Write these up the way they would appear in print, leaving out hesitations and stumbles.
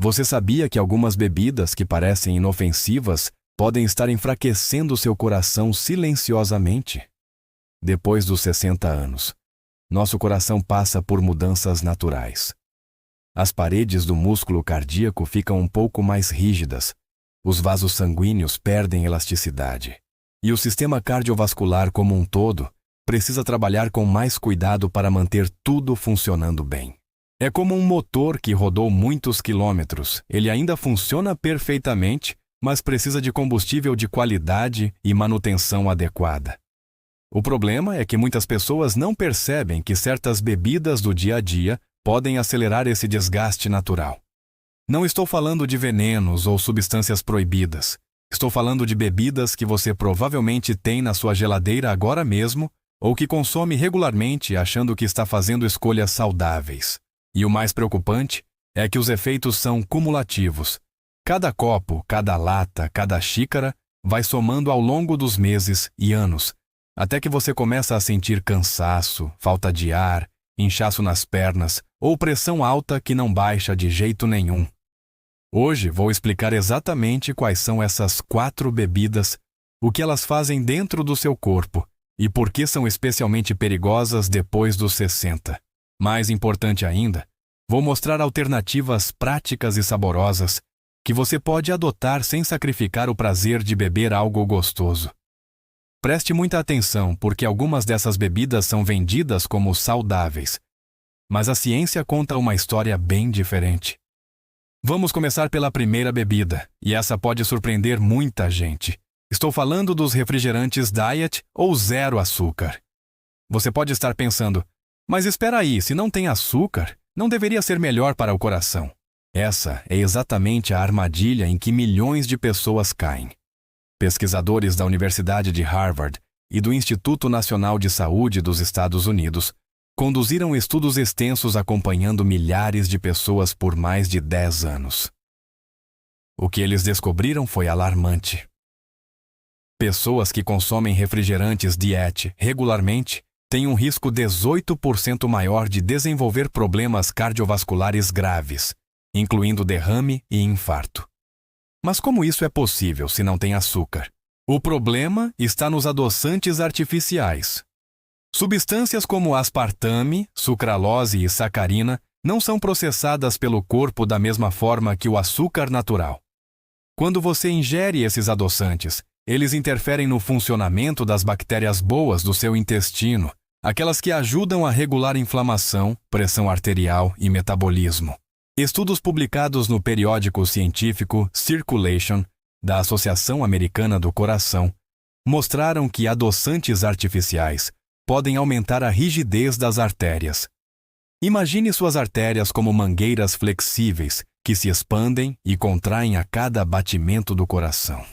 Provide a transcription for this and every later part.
Você sabia que algumas bebidas que parecem inofensivas podem estar enfraquecendo seu coração silenciosamente? Depois dos 60 anos, nosso coração passa por mudanças naturais. As paredes do músculo cardíaco ficam um pouco mais rígidas, os vasos sanguíneos perdem elasticidade, e o sistema cardiovascular como um todo precisa trabalhar com mais cuidado para manter tudo funcionando bem. É como um motor que rodou muitos quilômetros. Ele ainda funciona perfeitamente, mas precisa de combustível de qualidade e manutenção adequada. O problema é que muitas pessoas não percebem que certas bebidas do dia a dia podem acelerar esse desgaste natural. Não estou falando de venenos ou substâncias proibidas. Estou falando de bebidas que você provavelmente tem na sua geladeira agora mesmo ou que consome regularmente achando que está fazendo escolhas saudáveis. E o mais preocupante é que os efeitos são cumulativos. Cada copo, cada lata, cada xícara vai somando ao longo dos meses e anos, até que você começa a sentir cansaço, falta de ar, inchaço nas pernas ou pressão alta que não baixa de jeito nenhum. Hoje vou explicar exatamente quais são essas 4 bebidas, o que elas fazem dentro do seu corpo e por que são especialmente perigosas depois dos 60. Mais importante ainda, vou mostrar alternativas práticas e saborosas que você pode adotar sem sacrificar o prazer de beber algo gostoso. Preste muita atenção, porque algumas dessas bebidas são vendidas como saudáveis, mas a ciência conta uma história bem diferente. Vamos começar pela primeira bebida, e essa pode surpreender muita gente. Estou falando dos refrigerantes Diet ou zero açúcar. Você pode estar pensando, mas espera aí, se não tem açúcar, não deveria ser melhor para o coração. Essa é exatamente a armadilha em que milhões de pessoas caem. Pesquisadores da Universidade de Harvard e do Instituto Nacional de Saúde dos Estados Unidos conduziram estudos extensos acompanhando milhares de pessoas por mais de 10 anos. O que eles descobriram foi alarmante. Pessoas que consomem refrigerantes Diet regularmente têm um risco 18% maior de desenvolver problemas cardiovasculares graves, incluindo derrame e infarto. Mas como isso é possível se não tem açúcar? O problema está nos adoçantes artificiais. Substâncias como aspartame, sucralose e sacarina não são processadas pelo corpo da mesma forma que o açúcar natural. Quando você ingere esses adoçantes, eles interferem no funcionamento das bactérias boas do seu intestino, aquelas que ajudam a regular inflamação, pressão arterial e metabolismo. Estudos publicados no periódico científico Circulation, da Associação Americana do Coração, mostraram que adoçantes artificiais podem aumentar a rigidez das artérias. Imagine suas artérias como mangueiras flexíveis que se expandem e contraem a cada batimento do coração.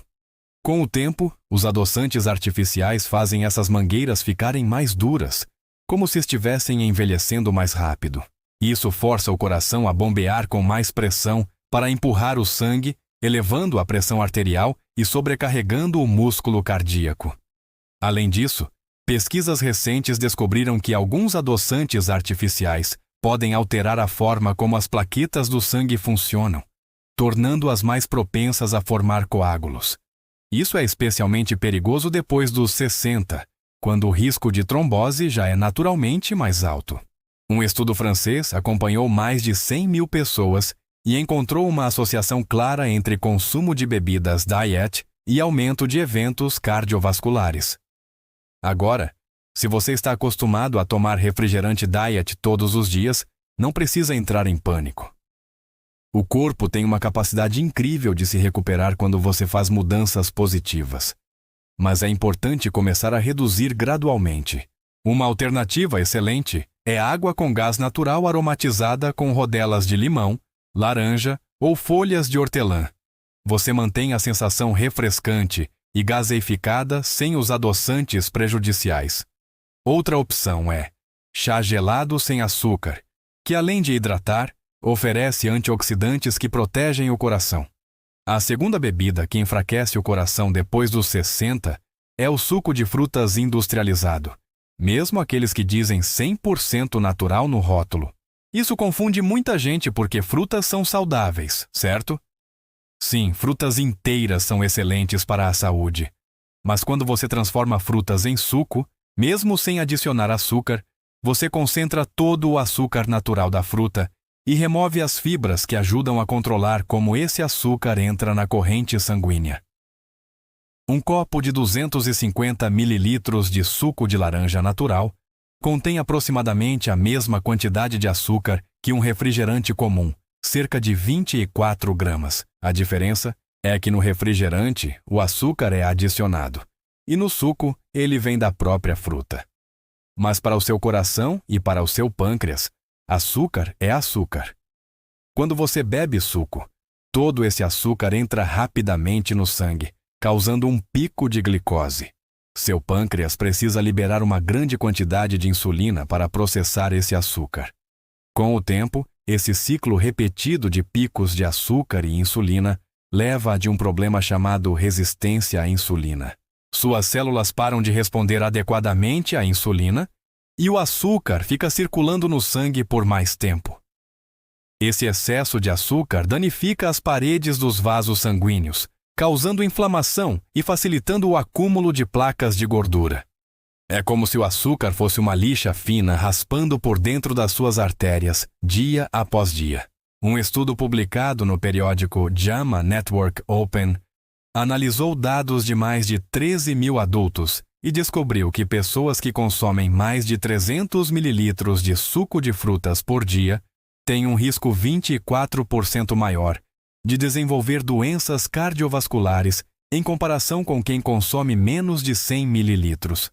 Com o tempo, os adoçantes artificiais fazem essas mangueiras ficarem mais duras, como se estivessem envelhecendo mais rápido. Isso força o coração a bombear com mais pressão para empurrar o sangue, elevando a pressão arterial e sobrecarregando o músculo cardíaco. Além disso, pesquisas recentes descobriram que alguns adoçantes artificiais podem alterar a forma como as plaquetas do sangue funcionam, tornando-as mais propensas a formar coágulos. Isso é especialmente perigoso depois dos 60, quando o risco de trombose já é naturalmente mais alto. Um estudo francês acompanhou mais de 100 mil pessoas e encontrou uma associação clara entre consumo de bebidas Diet e aumento de eventos cardiovasculares. Agora, se você está acostumado a tomar refrigerante Diet todos os dias, não precisa entrar em pânico. O corpo tem uma capacidade incrível de se recuperar quando você faz mudanças positivas. Mas é importante começar a reduzir gradualmente. Uma alternativa excelente é água com gás natural aromatizada com rodelas de limão, laranja ou folhas de hortelã. Você mantém a sensação refrescante e gaseificada sem os adoçantes prejudiciais. Outra opção é chá gelado sem açúcar, que além de hidratar, oferece antioxidantes que protegem o coração. A segunda bebida que enfraquece o coração depois dos 60 é o suco de frutas industrializado, mesmo aqueles que dizem 100% natural no rótulo. Isso confunde muita gente porque frutas são saudáveis, certo? Sim, frutas inteiras são excelentes para a saúde. Mas quando você transforma frutas em suco, mesmo sem adicionar açúcar, você concentra todo o açúcar natural da fruta e remove as fibras que ajudam a controlar como esse açúcar entra na corrente sanguínea. Um copo de 250 mililitros de suco de laranja natural contém aproximadamente a mesma quantidade de açúcar que um refrigerante comum, cerca de 24 gramas. A diferença é que no refrigerante o açúcar é adicionado e no suco ele vem da própria fruta. Mas para o seu coração e para o seu pâncreas, açúcar é açúcar. Quando você bebe suco, todo esse açúcar entra rapidamente no sangue, causando um pico de glicose. Seu pâncreas precisa liberar uma grande quantidade de insulina para processar esse açúcar. Com o tempo, esse ciclo repetido de picos de açúcar e insulina leva a um problema chamado resistência à insulina. Suas células param de responder adequadamente à insulina e o açúcar fica circulando no sangue por mais tempo. Esse excesso de açúcar danifica as paredes dos vasos sanguíneos, causando inflamação e facilitando o acúmulo de placas de gordura. É como se o açúcar fosse uma lixa fina raspando por dentro das suas artérias, dia após dia. Um estudo publicado no periódico JAMA Network Open analisou dados de mais de 13 mil adultos e descobriu que pessoas que consomem mais de 300 mililitros de suco de frutas por dia têm um risco 24% maior de desenvolver doenças cardiovasculares em comparação com quem consome menos de 100 mililitros.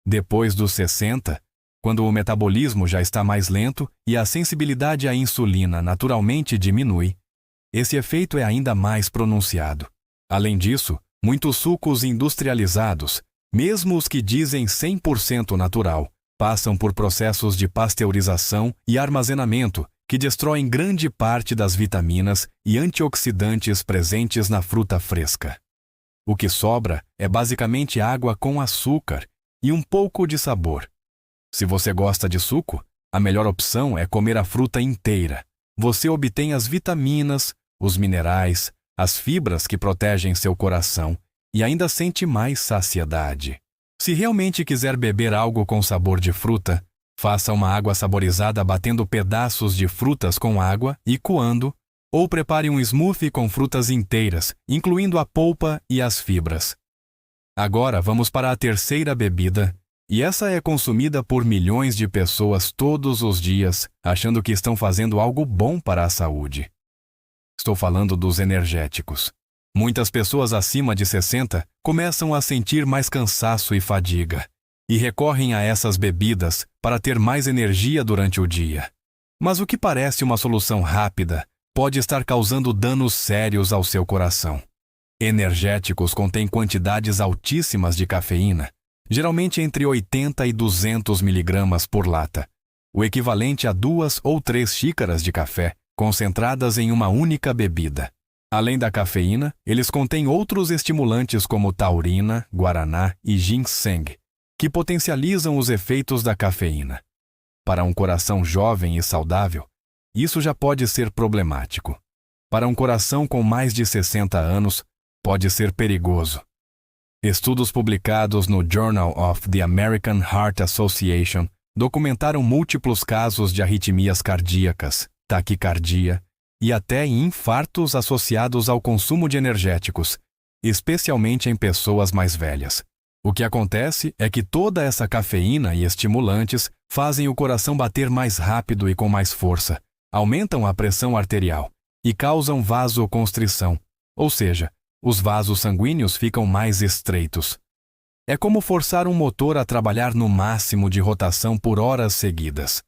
Depois dos 60, quando o metabolismo já está mais lento e a sensibilidade à insulina naturalmente diminui, esse efeito é ainda mais pronunciado. Além disso, muitos sucos industrializados, mesmo os que dizem 100% natural, passam por processos de pasteurização e armazenamento que destroem grande parte das vitaminas e antioxidantes presentes na fruta fresca. O que sobra é basicamente água com açúcar e um pouco de sabor. Se você gosta de suco, a melhor opção é comer a fruta inteira. Você obtém as vitaminas, os minerais, as fibras que protegem seu coração e ainda sente mais saciedade. Se realmente quiser beber algo com sabor de fruta, faça uma água saborizada batendo pedaços de frutas com água e coando, ou prepare um smoothie com frutas inteiras, incluindo a polpa e as fibras. Agora vamos para a terceira bebida, e essa é consumida por milhões de pessoas todos os dias, achando que estão fazendo algo bom para a saúde. Estou falando dos energéticos. Muitas pessoas acima de 60 começam a sentir mais cansaço e fadiga, e recorrem a essas bebidas para ter mais energia durante o dia. Mas o que parece uma solução rápida pode estar causando danos sérios ao seu coração. Energéticos contêm quantidades altíssimas de cafeína, geralmente entre 80 e 200 miligramas por lata, o equivalente a 2 ou 3 xícaras de café concentradas em uma única bebida. Além da cafeína, eles contêm outros estimulantes como taurina, guaraná e ginseng, que potencializam os efeitos da cafeína. Para um coração jovem e saudável, isso já pode ser problemático. Para um coração com mais de 60 anos, pode ser perigoso. Estudos publicados no Journal of the American Heart Association documentaram múltiplos casos de arritmias cardíacas, taquicardia e até infartos associados ao consumo de energéticos, especialmente em pessoas mais velhas. O que acontece é que toda essa cafeína e estimulantes fazem o coração bater mais rápido e com mais força, aumentam a pressão arterial e causam vasoconstrição, ou seja, os vasos sanguíneos ficam mais estreitos. É como forçar um motor a trabalhar no máximo de rotação por horas seguidas.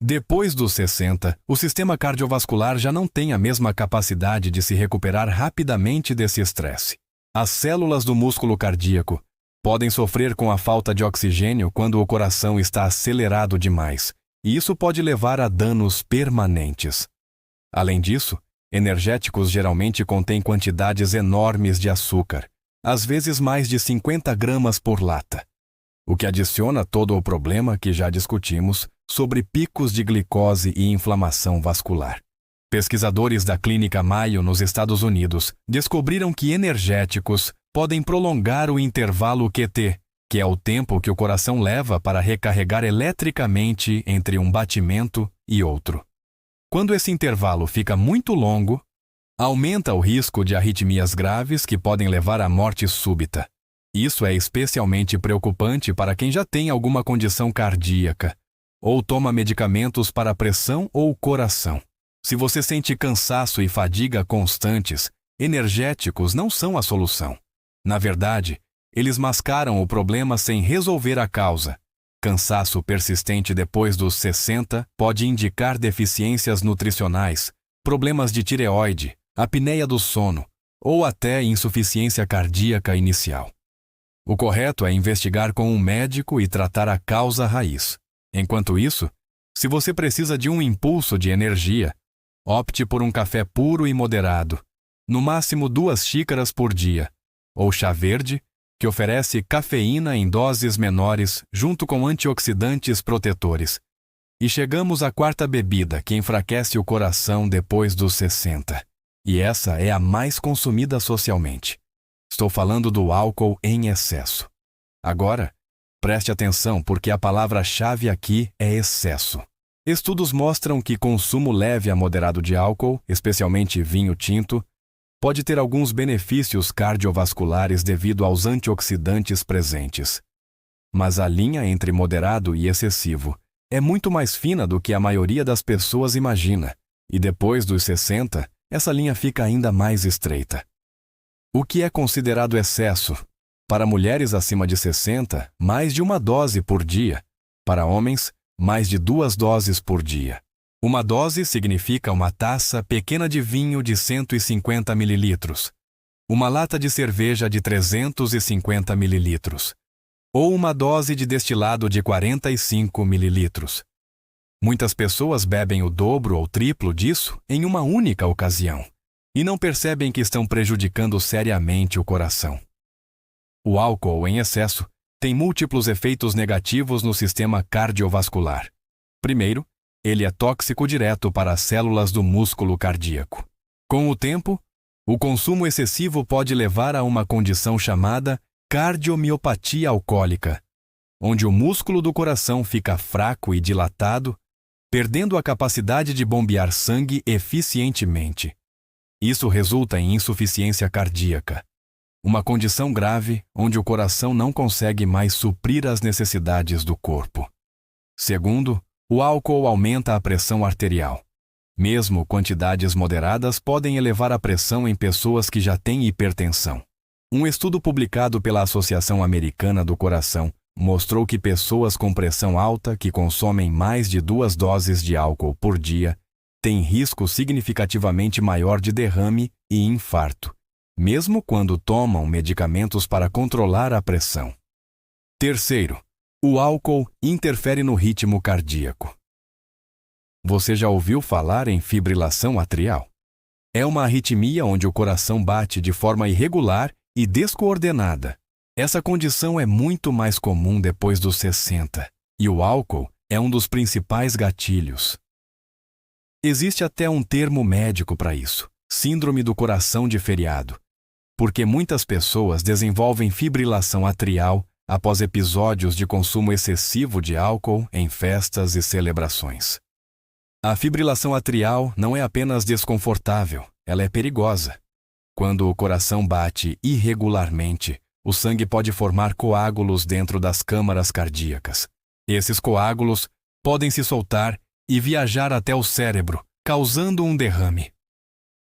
Depois dos 60, o sistema cardiovascular já não tem a mesma capacidade de se recuperar rapidamente desse estresse. As células do músculo cardíaco podem sofrer com a falta de oxigênio quando o coração está acelerado demais, e isso pode levar a danos permanentes. Além disso, energéticos geralmente contêm quantidades enormes de açúcar, às vezes mais de 50 gramas por lata, o que adiciona todo o problema que já discutimos sobre picos de glicose e inflamação vascular. Pesquisadores da Clínica Mayo, nos Estados Unidos, descobriram que energéticos podem prolongar o intervalo QT, que é o tempo que o coração leva para recarregar eletricamente entre um batimento e outro. Quando esse intervalo fica muito longo, aumenta o risco de arritmias graves que podem levar à morte súbita. Isso é especialmente preocupante para quem já tem alguma condição cardíaca ou toma medicamentos para pressão ou coração. Se você sente cansaço e fadiga constantes, energéticos não são a solução. Na verdade, eles mascaram o problema sem resolver a causa. Cansaço persistente depois dos 60 pode indicar deficiências nutricionais, problemas de tireoide, apneia do sono ou até insuficiência cardíaca inicial. O correto é investigar com um médico e tratar a causa raiz. Enquanto isso, se você precisa de um impulso de energia, opte por um café puro e moderado, no máximo 2 xícaras por dia, ou chá verde, que oferece cafeína em doses menores junto com antioxidantes protetores. E chegamos à 4ª bebida que enfraquece o coração depois dos 60. E essa é a mais consumida socialmente. Estou falando do álcool em excesso. Agora, preste atenção porque a palavra-chave aqui é excesso. Estudos mostram que consumo leve a moderado de álcool, especialmente vinho tinto, pode ter alguns benefícios cardiovasculares devido aos antioxidantes presentes. Mas a linha entre moderado e excessivo é muito mais fina do que a maioria das pessoas imagina, e depois dos 60, essa linha fica ainda mais estreita. O que é considerado excesso? Para mulheres acima de 60, mais de 1 dose por dia. Para homens, mais de 2 doses por dia. 1 dose significa uma taça pequena de vinho de 150 ml, uma lata de cerveja de 350 ml, ou 1 dose de destilado de 45 ml. Muitas pessoas bebem o dobro ou triplo disso em uma única ocasião e não percebem que estão prejudicando seriamente o coração. O álcool em excesso tem múltiplos efeitos negativos no sistema cardiovascular. Primeiro, ele é tóxico direto para as células do músculo cardíaco. Com o tempo, o consumo excessivo pode levar a uma condição chamada cardiomiopatia alcoólica, onde o músculo do coração fica fraco e dilatado, perdendo a capacidade de bombear sangue eficientemente. Isso resulta em insuficiência cardíaca, uma condição grave onde o coração não consegue mais suprir as necessidades do corpo. Segundo, o álcool aumenta a pressão arterial. Mesmo quantidades moderadas podem elevar a pressão em pessoas que já têm hipertensão. Um estudo publicado pela Associação Americana do Coração mostrou que pessoas com pressão alta que consomem mais de 2 doses de álcool por dia têm risco significativamente maior de derrame e infarto, mesmo quando tomam medicamentos para controlar a pressão. Terceiro, o álcool interfere no ritmo cardíaco. Você já ouviu falar em fibrilação atrial? É uma arritmia onde o coração bate de forma irregular e descoordenada. Essa condição é muito mais comum depois dos 60, e o álcool é um dos principais gatilhos. Existe até um termo médico para isso, síndrome do coração de feriado, porque muitas pessoas desenvolvem fibrilação atrial após episódios de consumo excessivo de álcool em festas e celebrações. A fibrilação atrial não é apenas desconfortável, ela é perigosa. Quando o coração bate irregularmente, o sangue pode formar coágulos dentro das câmaras cardíacas. Esses coágulos podem se soltar e viajar até o cérebro, causando um derrame.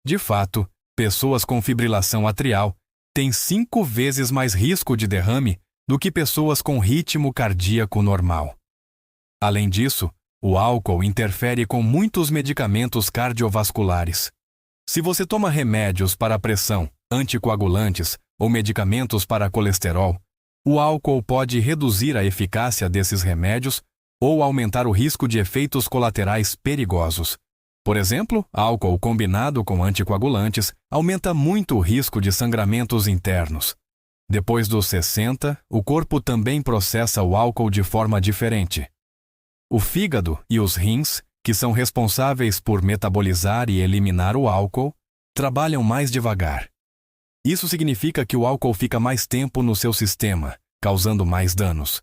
De fato, pessoas com fibrilação atrial têm 5 vezes mais risco de derrame do que pessoas com ritmo cardíaco normal. Além disso, o álcool interfere com muitos medicamentos cardiovasculares. Se você toma remédios para a pressão, anticoagulantes ou medicamentos para colesterol, o álcool pode reduzir a eficácia desses remédios ou aumentar o risco de efeitos colaterais perigosos. Por exemplo, álcool combinado com anticoagulantes aumenta muito o risco de sangramentos internos. Depois dos 60, o corpo também processa o álcool de forma diferente. O fígado e os rins, que são responsáveis por metabolizar e eliminar o álcool, trabalham mais devagar. Isso significa que o álcool fica mais tempo no seu sistema, causando mais danos.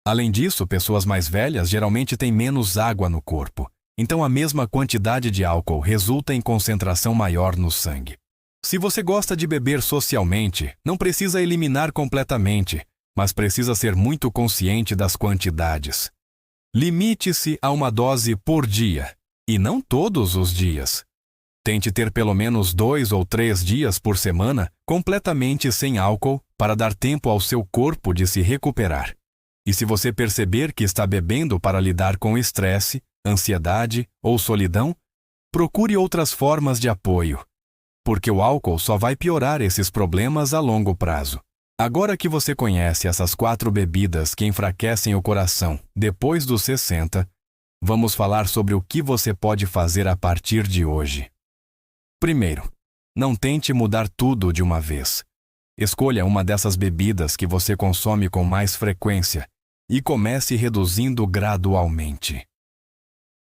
Além disso, pessoas mais velhas geralmente têm menos água no corpo, então a mesma quantidade de álcool resulta em concentração maior no sangue. Se você gosta de beber socialmente, não precisa eliminar completamente, mas precisa ser muito consciente das quantidades. Limite-se a uma dose por dia, e não todos os dias. Tente ter pelo menos 2 ou 3 dias por semana completamente sem álcool para dar tempo ao seu corpo de se recuperar. E se você perceber que está bebendo para lidar com estresse, ansiedade ou solidão, procure outras formas de apoio, porque o álcool só vai piorar esses problemas a longo prazo. Agora que você conhece essas 4 bebidas que enfraquecem o coração depois dos 60, vamos falar sobre o que você pode fazer a partir de hoje. Primeiro, não tente mudar tudo de uma vez. Escolha uma dessas bebidas que você consome com mais frequência e comece reduzindo gradualmente.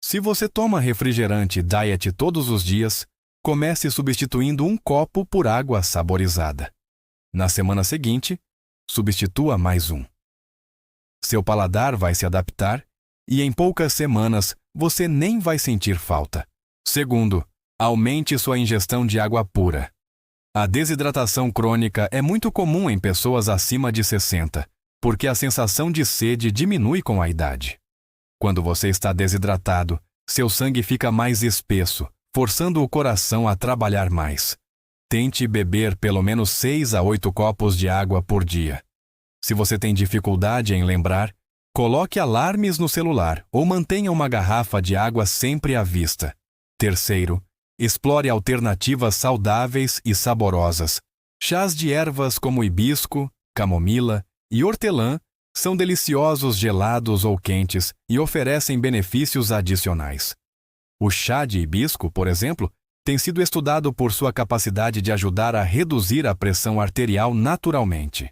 Se você toma refrigerante diet todos os dias, comece substituindo 1 copo por água saborizada. Na semana seguinte, substitua mais 1. Seu paladar vai se adaptar e em poucas semanas você nem vai sentir falta. Segundo, aumente sua ingestão de água pura. A desidratação crônica é muito comum em pessoas acima de 60, porque a sensação de sede diminui com a idade. Quando você está desidratado, seu sangue fica mais espesso, forçando o coração a trabalhar mais. Tente beber pelo menos 6 a 8 copos de água por dia. Se você tem dificuldade em lembrar, coloque alarmes no celular ou mantenha uma garrafa de água sempre à vista. Terceiro, explore alternativas saudáveis e saborosas. Chás de ervas como hibisco, camomila e hortelã são deliciosos gelados ou quentes e oferecem benefícios adicionais. O chá de hibisco, por exemplo, tem sido estudado por sua capacidade de ajudar a reduzir a pressão arterial naturalmente.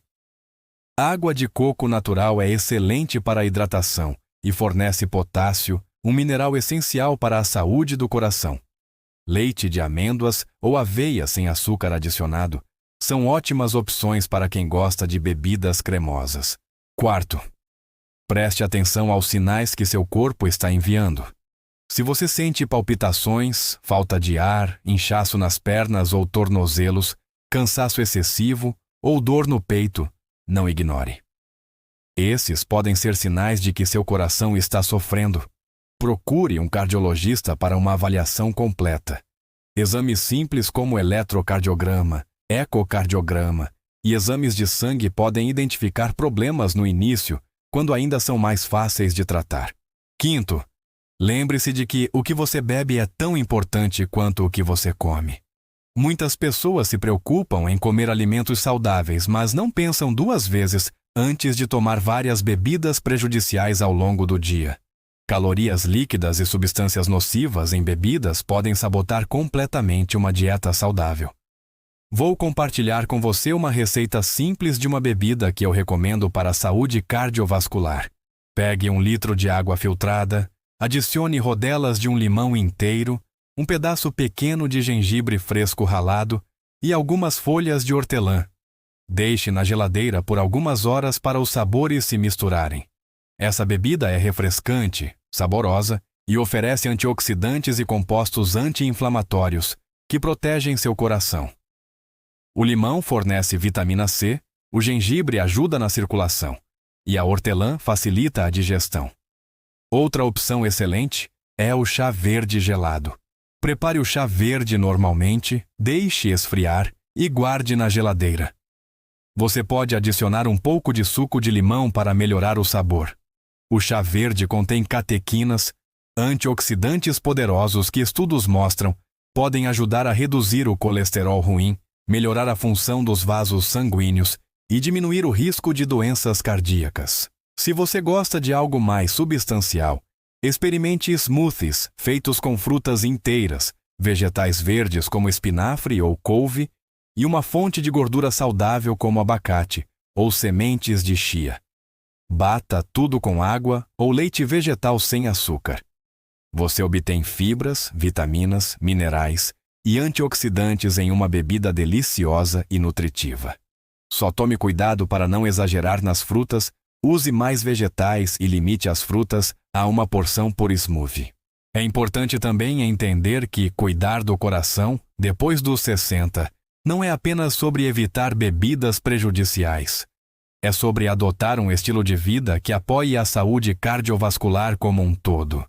Água de coco natural é excelente para a hidratação e fornece potássio, um mineral essencial para a saúde do coração. Leite de amêndoas ou aveia sem açúcar adicionado são ótimas opções para quem gosta de bebidas cremosas. Quarto, preste atenção aos sinais que seu corpo está enviando. Se você sente palpitações, falta de ar, inchaço nas pernas ou tornozelos, cansaço excessivo ou dor no peito, não ignore. Esses podem ser sinais de que seu coração está sofrendo. Procure um cardiologista para uma avaliação completa. Exames simples como eletrocardiograma, ecocardiograma e exames de sangue podem identificar problemas no início, quando ainda são mais fáceis de tratar. Quinto, lembre-se de que o que você bebe é tão importante quanto o que você come. Muitas pessoas se preocupam em comer alimentos saudáveis, mas não pensam 2 vezes antes de tomar várias bebidas prejudiciais ao longo do dia. Calorias líquidas e substâncias nocivas em bebidas podem sabotar completamente uma dieta saudável. Vou compartilhar com você uma receita simples de uma bebida que eu recomendo para a saúde cardiovascular. Pegue 1 litro de água filtrada, adicione rodelas de um limão inteiro, um pedaço pequeno de gengibre fresco ralado e algumas folhas de hortelã. Deixe na geladeira por algumas horas para os sabores se misturarem. Essa bebida é refrescante, saborosa e oferece antioxidantes e compostos anti-inflamatórios que protegem seu coração. O limão fornece vitamina C, o gengibre ajuda na circulação e a hortelã facilita a digestão. Outra opção excelente é o chá verde gelado. Prepare o chá verde normalmente, deixe esfriar e guarde na geladeira. Você pode adicionar um pouco de suco de limão para melhorar o sabor. O chá verde contém catequinas, antioxidantes poderosos que estudos mostram podem ajudar a reduzir o colesterol ruim, melhorar a função dos vasos sanguíneos e diminuir o risco de doenças cardíacas. Se você gosta de algo mais substancial, experimente smoothies feitos com frutas inteiras, vegetais verdes como espinafre ou couve e uma fonte de gordura saudável como abacate ou sementes de chia. Bata tudo com água ou leite vegetal sem açúcar. Você obtém fibras, vitaminas, minerais e antioxidantes em uma bebida deliciosa e nutritiva. Só tome cuidado para não exagerar nas frutas, use mais vegetais e limite as frutas a uma porção por smoothie. É importante também entender que cuidar do coração, depois dos 60, não é apenas sobre evitar bebidas prejudiciais. É sobre adotar um estilo de vida que apoie a saúde cardiovascular como um todo.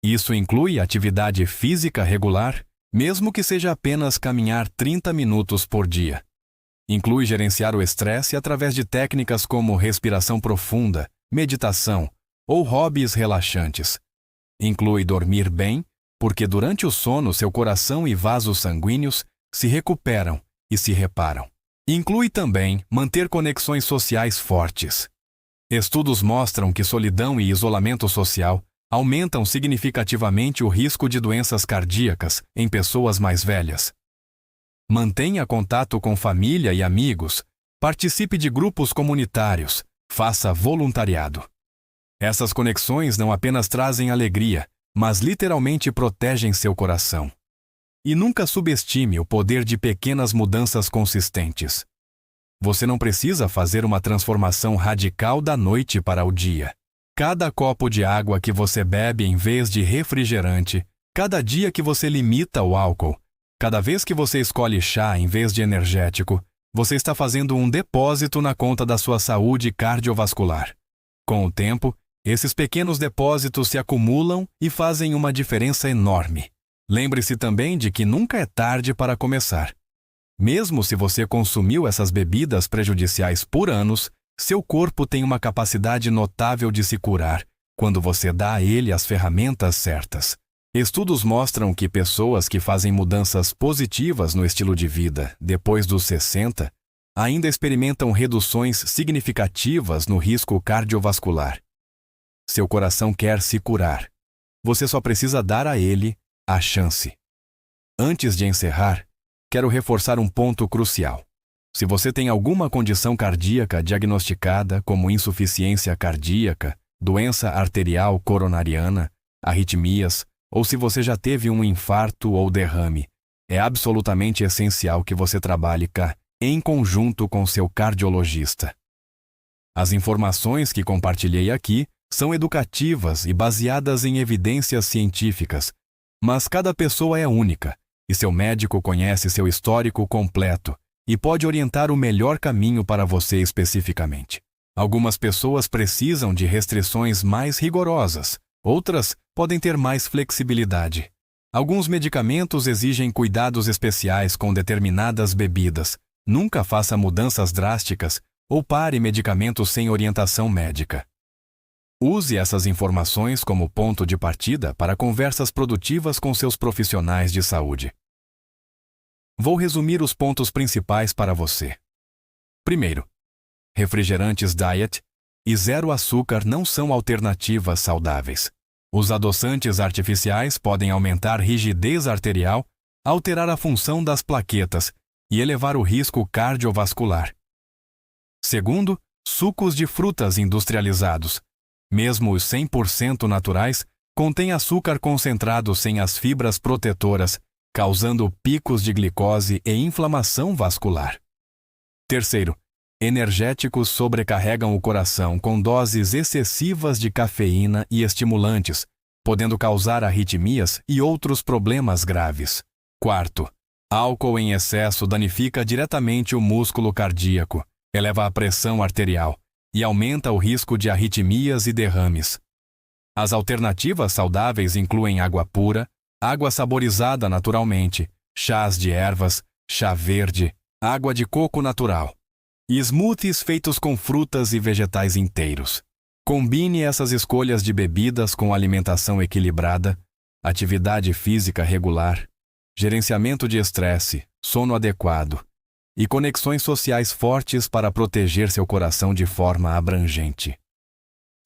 Isso inclui atividade física regular, mesmo que seja apenas caminhar 30 minutos por dia. Inclui gerenciar o estresse através de técnicas como respiração profunda, meditação ou hobbies relaxantes. Inclui dormir bem, porque durante o sono seu coração e vasos sanguíneos se recuperam e se reparam. Inclui também manter conexões sociais fortes. Estudos mostram que solidão e isolamento social aumentam significativamente o risco de doenças cardíacas em pessoas mais velhas. Mantenha contato com família e amigos, participe de grupos comunitários, faça voluntariado. Essas conexões não apenas trazem alegria, mas literalmente protegem seu coração. E nunca subestime o poder de pequenas mudanças consistentes. Você não precisa fazer uma transformação radical da noite para o dia. Cada copo de água que você bebe em vez de refrigerante, cada dia que você limita o álcool, cada vez que você escolhe chá em vez de energético, você está fazendo um depósito na conta da sua saúde cardiovascular. Com o tempo, esses pequenos depósitos se acumulam e fazem uma diferença enorme. Lembre-se também de que nunca é tarde para começar. Mesmo se você consumiu essas bebidas prejudiciais por anos, seu corpo tem uma capacidade notável de se curar quando você dá a ele as ferramentas certas. Estudos mostram que pessoas que fazem mudanças positivas no estilo de vida depois dos 60 ainda experimentam reduções significativas no risco cardiovascular. Seu coração quer se curar. Você só precisa dar a ele a chance. Antes de encerrar, quero reforçar um ponto crucial. Se você tem alguma condição cardíaca diagnosticada como insuficiência cardíaca, doença arterial coronariana, arritmias, ou se você já teve um infarto ou derrame, é absolutamente essencial que você trabalhe em conjunto com seu cardiologista. As informações que compartilhei aqui são educativas e baseadas em evidências científicas, mas cada pessoa é única e seu médico conhece seu histórico completo e pode orientar o melhor caminho para você especificamente. Algumas pessoas precisam de restrições mais rigorosas, outras podem ter mais flexibilidade. Alguns medicamentos exigem cuidados especiais com determinadas bebidas. Nunca faça mudanças drásticas ou pare medicamentos sem orientação médica. Use essas informações como ponto de partida para conversas produtivas com seus profissionais de saúde. Vou resumir os pontos principais para você. Primeiro, refrigerantes diet e zero açúcar não são alternativas saudáveis. Os adoçantes artificiais podem aumentar rigidez arterial, alterar a função das plaquetas e elevar o risco cardiovascular. Segundo, sucos de frutas industrializados, mesmo os 100% naturais, contêm açúcar concentrado sem as fibras protetoras, causando picos de glicose e inflamação vascular. Terceiro, energéticos sobrecarregam o coração com doses excessivas de cafeína e estimulantes, podendo causar arritmias e outros problemas graves. Quarto, álcool em excesso danifica diretamente o músculo cardíaco, eleva a pressão arterial e aumenta o risco de arritmias e derrames. As alternativas saudáveis incluem água pura, água saborizada naturalmente, chás de ervas, chá verde, água de coco natural e smoothies feitos com frutas e vegetais inteiros. Combine essas escolhas de bebidas com alimentação equilibrada, atividade física regular, gerenciamento de estresse, sono adequado e conexões sociais fortes para proteger seu coração de forma abrangente.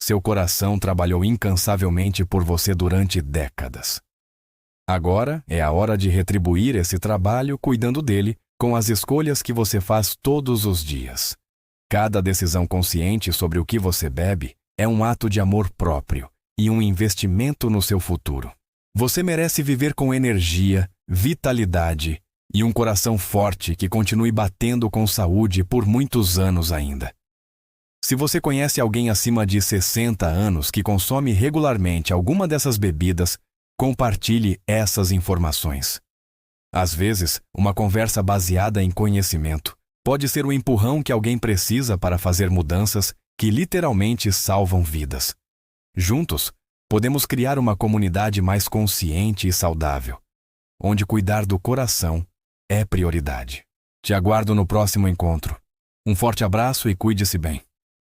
Seu coração trabalhou incansavelmente por você durante décadas. Agora é a hora de retribuir esse trabalho cuidando dele com as escolhas que você faz todos os dias. Cada decisão consciente sobre o que você bebe é um ato de amor próprio e um investimento no seu futuro. Você merece viver com energia, vitalidade e um coração forte que continue batendo com saúde por muitos anos ainda. Se você conhece alguém acima de 60 anos que consome regularmente alguma dessas bebidas, compartilhe essas informações. Às vezes, uma conversa baseada em conhecimento pode ser o empurrão que alguém precisa para fazer mudanças que literalmente salvam vidas. Juntos, podemos criar uma comunidade mais consciente e saudável, onde cuidar do coração é prioridade. Te aguardo no próximo encontro. Um forte abraço e cuide-se bem.